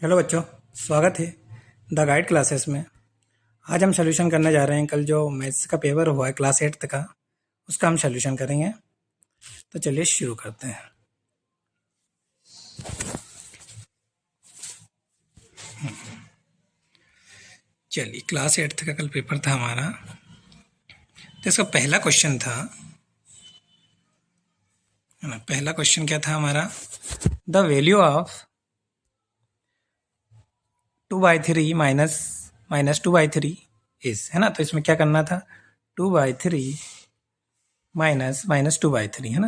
Hello बच्चों, स्वागत है द गाइड क्लासेस में। आज हम सॉल्यूशन करने जा रहे हैं। कल जो मैथ्स का पेपर हुआ है क्लास 8 का, उसका हम सॉल्यूशन करेंगे। तो चलिए शुरू करते हैं। चलिए, क्लास 8 का कल पेपर था हमारा। तो इसका पहला क्वेश्चन था, है ना, पहला क्वेश्चन क्या था हमारा? The value of 2/3 minus minus 2/3 is, है ना। तो इसमें क्या करना था? 2/3 माइनस माइनस 2/3, है ना।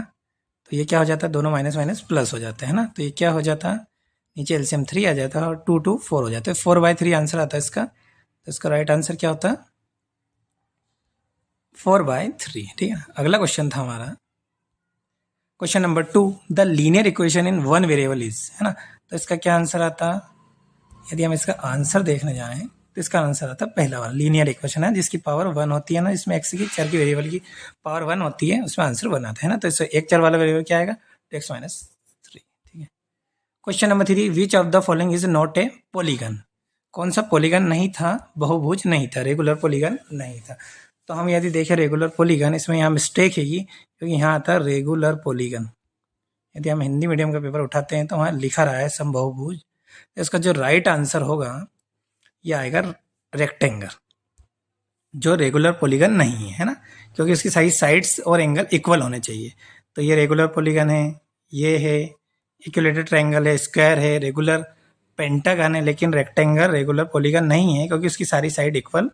तो ये क्या हो जाता है? दोनों माइनस माइनस प्लस हो जाते हैं ना। तो ये क्या हो जाता? नीचे एलसीएम 3 आ जाता है और 2 2 4 हो जाता है। 4/3 आंसर आता है इसका। तो इसका राइट आंसर क्या होता है? 4/3। ठीक है। अगला क्वेश्चन था हमारा, question number 2, the linear equation in one variable is, है ना। तो इसका क्या आंसर आता? यदि हम इसका आंसर देखने जाएं तो इसका आंसर आता है पहला वाला। लीनियर इक्वेशन है जिसकी पावर 1 होती है ना, इसमें एक्स की चर की वेरिएबल की पावर 1 होती है, उसमें आंसर 1 आता है ना। तो इससे एक चर वाला वेरिएबल क्या आएगा? X minus 3। ठीक है। Question number 3, which of the following is not a polygon? कौन सा पॉलीगन नहीं था? बहुभुज नहीं था, रेगुलर पॉलीगन नहीं था। तो हम यदि देखें रेगुलर पॉलीगन, इसमें यहाँ मिस्टेक है क्योंकि यहाँ आता है रेगुलर पॉलीगन। यदि हम हिंदी मीडियम का पेपर उठाते हैं तो वहाँ लिखा रहा है समबाहुभुज। तो इसका जो राइट आंसर होगा ये आएगा रेक्टेंगल, जो रेगुलर पॉलीगन नहीं है ना, क्योंकि इसकी सारी साइड्स और एंगल इक्वल होने चाहिए। तो ये रेगुलर पॉलीगन है, ये है इक्विलेटरल ट्रायंगल है, स्क्वायर है, रेगुलर पेंटागन है, लेकिन रेक्टेंगल रेगुलर पॉलीगन नहीं है क्योंकि उसकी सारी साइड इक्वल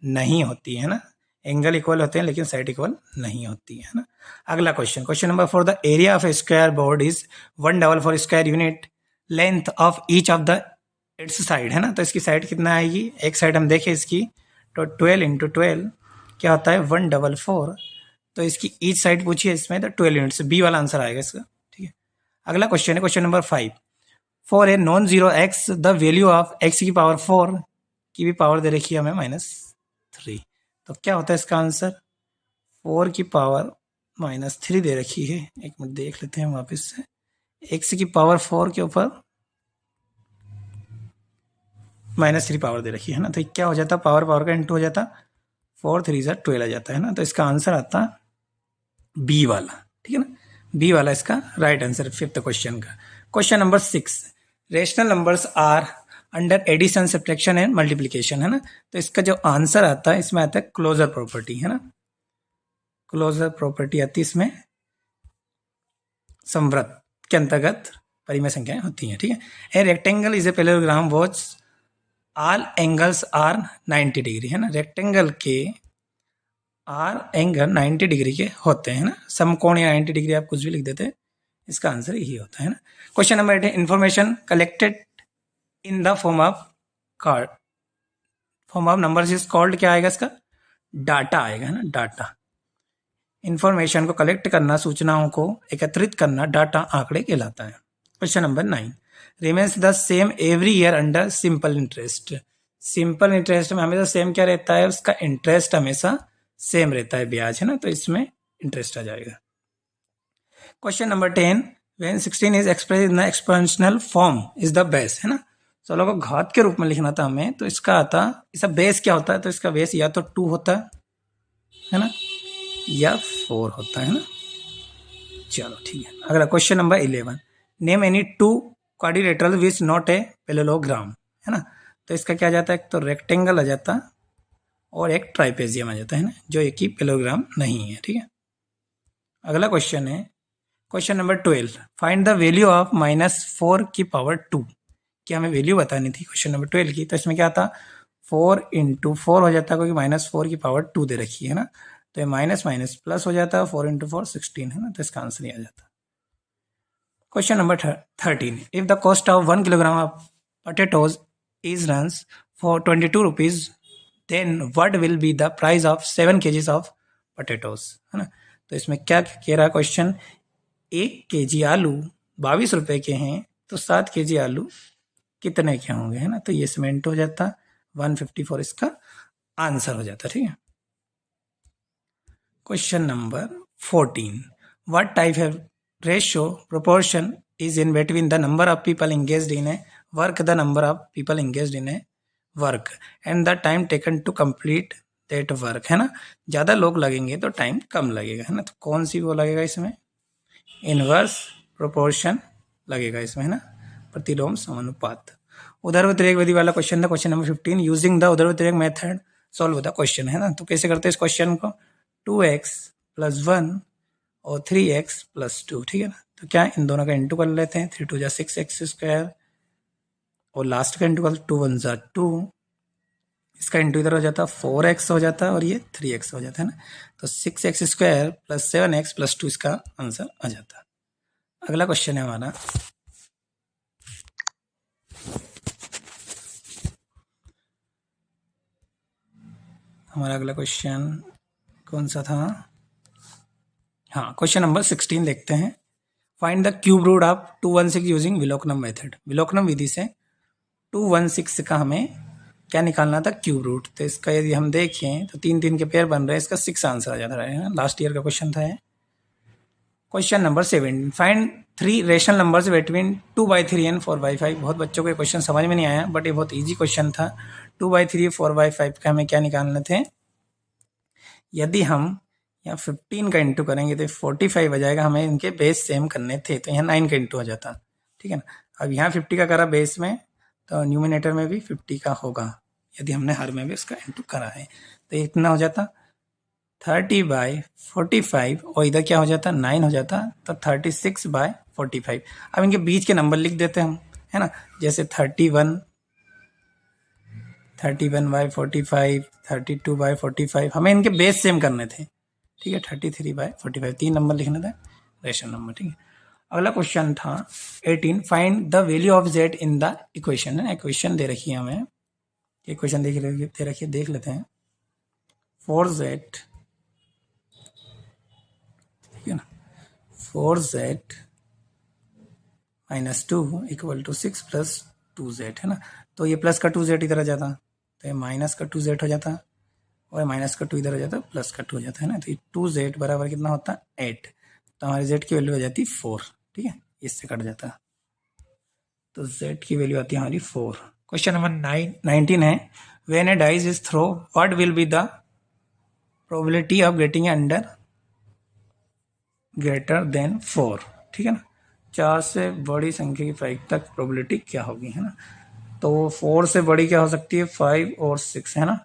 नहीं होती है ना। एंगल इक्वल होते हैं लेकिन साइड इक्वल नहीं होती है ना। अगला question, question number 4, the area of a square board is 1/4 square unit length of each of the it's side, है ना। तो इसकी साइड कितना आएगी? एक साइड हम देखें इसकी, तो 12 इंटू 12 क्या होता है? 1/4। तो इसकी ईच साइड पूछिए इसमें, तो 12 यूनिट्स, बी वाला आंसर आएगा इसका। ठीक है। अगला क्वेश्चन है question number 5, for a non zero x the value of x की पावर 4 की भी पावर दे रखी है हमें -3। तो क्या होता है इसका आंसर? 4 की पावर -3 दे रखी है। एक मिनट देख लेते हैं वापस से। एक्स की पावर 4 के ऊपर -3 पावर दे रखी है ना। तो क्या हो जाता? पावर पावर का इंटू हो जाता, 4 3 12 आ जाता है ना। तो इसका आंसर आता बी वाला। ठीक है ना, बी वाला इसका राइट आंसर फिफ्थ क्वेश्चन का। Question number 6, rational numbers are under addition, subtraction and multiplication, है ना। तो इसका जो आंसर आता है इसमें आता है क्लोजर प्रॉपर्टी, है ना। क्लोजर प्रॉपर्टी आती है इसमें, समवृत्त के अंतर्गत परिमेय संख्याएं होती हैं। ठीक है। A rectangle is a parallelogram watch all angles are 90 degree, है ना। रेक्टेंगल के आर एंगल 90 डिग्री के होते हैं ना। समकोण या 90 डिग्री आप कुछ भी लिख देते हैं, इसका आंसर यही होता है ना। Question number 8, information collected in the form of card, form of numbers is called, क्या आएगा इसका? डाटा आएगा, है ना, डाटा। इंफॉर्मेशन को कलेक्ट करना, सूचनाओं को एकत्रित करना, डाटा आंकड़े कहलाता है। Question number 9, remains the same every year under simple interest. Simple interest में हमेशा सेम क्या रहता है? उसका इंटरेस्ट हमेशा सेम रहता है, ब्याज, है ना। तो इसमें इंटरेस्ट आ जाएगा। Question number 10, when 16 is express in the exponential form is the base, है ना। 16 को घात के रूप में लिखना था हमें, तो इसका आता, इसका बेस क्या होता है? तो इसका बेस या तो 2 होता है ना, या 4 होता है ना। चलो ठीक है। अगला question number 11, name any 2 quadrilateral which not a parallelogram, है ना। तो इसका क्या आ जाता है? एक तो रेक्टेंगल आ जाता और एक ट्राइपेजियम आ जाता है ना, जो एक ही पैरेललोग्राम नहीं है। ठीक है। अगला क्वेश्चन है question number 12, find the value of -4 की पावर 2 की हमें वैल्यू बतानी थी क्वेश्चन नंबर 12 की। तो इसमें क्या था? 4 इंटू 4 हो जाता है, क्योंकि -4 की पावर 2 दे रखी है ना। तो ये माइनस माइनस प्लस हो जाता है, 4 इंटू 4 16, है ना। तो इसका आंसर ही आ जाता। Question number 13, if the cost of 1 kilogram of potatoes is runs for 22 rupees, then what will be the price of 7 KGs of potatoes, है ना। तो इसमें क्या कह रहा है क्वेश्चन? 1 केजी आलू 22 रुपए के हैं, तो 7 केजी आलू कितने के होंगे, है ना। तो ये सीमेंट हो जाता, 154 इसका आंसर हो जाता। ठीक है। Question number 14, what type of ratio proportion is in between the number of people engaged in a work the number of people engaged in a work and the time taken to complete that work, है ना। ज़्यादा लोग लगेंगे तो time कम लगेगा, है ना। तो कौन सी वो लगेगा इसमें, इनवर्स प्रोपोर्शन लगेगा इसमें, है ना, प्रतिलोम समानुपात। उधर्वतिरेक विधि वाला क्वेश्चन था, क्वेश्चन नंबर 15। यूजिंग द उधर्वतिरेक मेथड सॉल्व होता क्वेश्चन, है ना। तो कैसे करते हैं इस क्वेश्चन को, 2x + 1 और 3x + 2, ठीक है ना। तो क्या इन दोनों का इंटू कर लेते हैं, 3 × 2 = 6x² और लास्ट का इंटू कर 2 × 1 = 2, इसका इंटू इधर हो जाता 4x हो जाता है और ये 3x हो जाता है ना। तो 6x² + 7x + 2 इसका आंसर आ जाता। अगला क्वेश्चन है हमारा, अगला क्वेश्चन कौन सा था, हाँ, क्वेश्चन नंबर 16 देखते हैं। Find the cube root of 216 using विलोकनम मेथड। विलोकनम विधि से 216 का हमें क्या निकालना था, क्यूब रूट। तो इसका यदि हम देखें तो 3 3 के पेयर बन रहे हैं, इसका 6 आंसर आ जाता है ना। लास्ट ईयर का क्वेश्चन था ये। Question number 7, find 3 rational numbers between 2/3 and 4/5। बहुत बच्चों को ये क्वेश्चन समझ में नहीं आया, बट ये बहुत इजी क्वेश्चन था। 2/3 4/5 का हमें क्या निकालने थे, यदि हम यहाँ 15 का इंटू करेंगे तो 45 आ जाएगा। हमें इनके बेस सेम करने थे, तो यहाँ 9 का इंटू हो जाता, ठीक है ना। अब यहाँ 50 का करा बेस में, तो न्यूमिनेटर में भी 50 का होगा, यदि हमने हर में भी उसका इंटू करा है। तो इतना हो जाता 30/45 और इधर क्या हो जाता 9 हो जाता, तो 36/45। अब इनके बीच के नंबर लिख देते हम, है ना। जैसे 31/45, 32/45, हमें इनके बेस सेम करने थे, ठीक है। 33/45, 3 नंबर लिखने थे रेशनल नंबर, ठीक है। अगला क्वेश्चन था 18, find the value of z in the equation. है इक्वेशन दे रखी है हमें, इक्वेशन दे रखी है, देख लेते हैं। 4z, ठीक है ना, 4z - 2 = 6 + 2z, है ना। तो ये प्लस का 2z इधर आ जाता, तो ये माइनस का 2z हो जाता, और माइनस का 2 इधर हो जाता, प्लस का 2 हो जाता है ना। तो 2z बराबर कितना होता, 8। तो हमारी z की वैल्यू हो जाती 4, ठीक है, इससे कट जाता। तो z की वैल्यू आती है हमारी 4। क्वेश्चन नंबर 19 है, when a dice is throw what will be the probability of getting under greater than 4, ठीक है ना। 4 से बड़ी संख्या की 5 तक प्रोबेबिलिटी क्या होगी, है ना। तो 4 से बड़ी क्या हो सकती है, 5 और 6, है ना।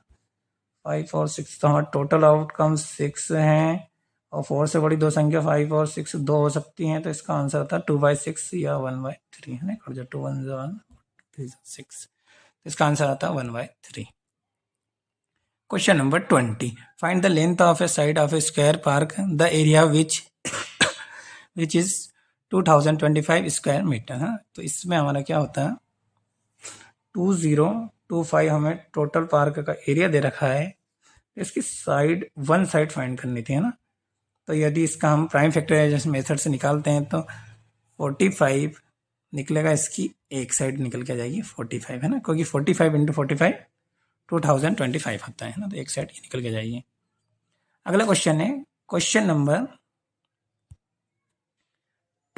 5 और 6, तो हमारा टोटल आउटकम 6 हैं, और 4 से बड़ी दो संख्या 5 और 6 दो हो सकती हैं। तो इसका आंसर आता है 2/6 या 1/3, है ना। 2 1 1 3 6, इसका आंसर आता है 1/3। Question number 20, find the length of a side of a square park, the area which is 2025 square metre, है। तो इसमें हमारा क्या होता है, 2025 हमें टोटल पार्क का एरिया दे रखा है, इसकी साइड, वन साइड फाइंड करनी थी, है ना। तो यदि इसका हम प्राइम फैक्टराइजेशन मेथड से निकालते हैं तो 45 निकलेगा, इसकी एक साइड निकल के जाएगी 45, है ना, क्योंकि 45 × 45 2025 होता है ना। तो एक साइड निकल के जाएगी। अगला क्वेश्चन है question number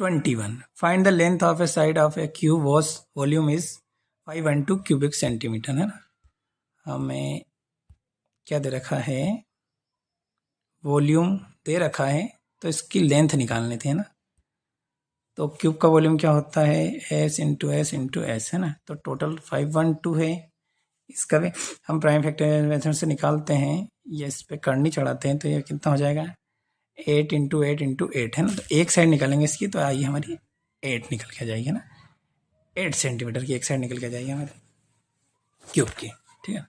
21, find the length of a side of a cube whose volume is 512 cubic centimetre, है ना। हमें क्या दे रखा है, वॉल्यूम दे रखा है, तो इसकी लेंथ निकालनी थी, है ना। तो क्यूब का वॉल्यूम क्या होता है, s × s × s, है ना। तो टोटल 512 है। इसका भी हम प्राइम फैक्टर मेथड से निकालते हैं, ये इस पे करनी चढ़ाते हैं, तो ये कितना हो जाएगा, 8 × 8 × 8, है ना। तो एक साइड निकालेंगे इसकी, तो आइए हमारी 8 निकल के जाएगी, है ना। 8 सेंटीमीटर की एक साइड निकल के जाएगी हमारी क्यूब की, ठीक है।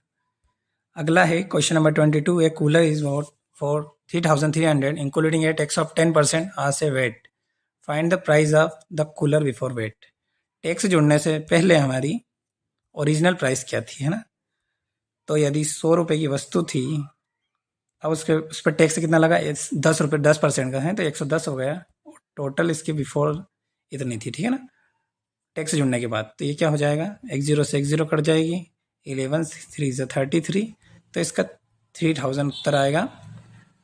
अगला है question number 22, a cooler is for 3300 including a tax of 10% as a VAT, find the price of the cooler before VAT. Tax जुड़ने से पहले हमारी ओरिजिनल प्राइस क्या थी, है ना। तो यदि 100 रुपये की वस्तु थी, अब उस पर टैक्स कितना लगा, 10 रुपये, 10% का है, तो 110 हो गया। टोटल इसके बिफोर इतनी थी, ठीक है ना, टैक्स जुड़ने के बाद। तो ये क्या हो जाएगा, 1 0 से 1 0 कट जाएगी, 11 3 से 33, तो इसका 3000 उत्तर आएगा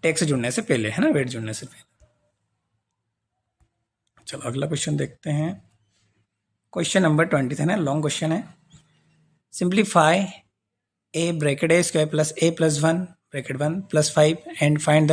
टैक्स जुड़ने से पहले, है ना, वेट जुड़ने से पहले। चलो अगला क्वेश्चन देखते हैं। क्वेश्चन नंबर 20 है ना, लॉन्ग क्वेश्चन है। Simplify a bracket a square plus a plus 1 bracket 1 plus 5 and find the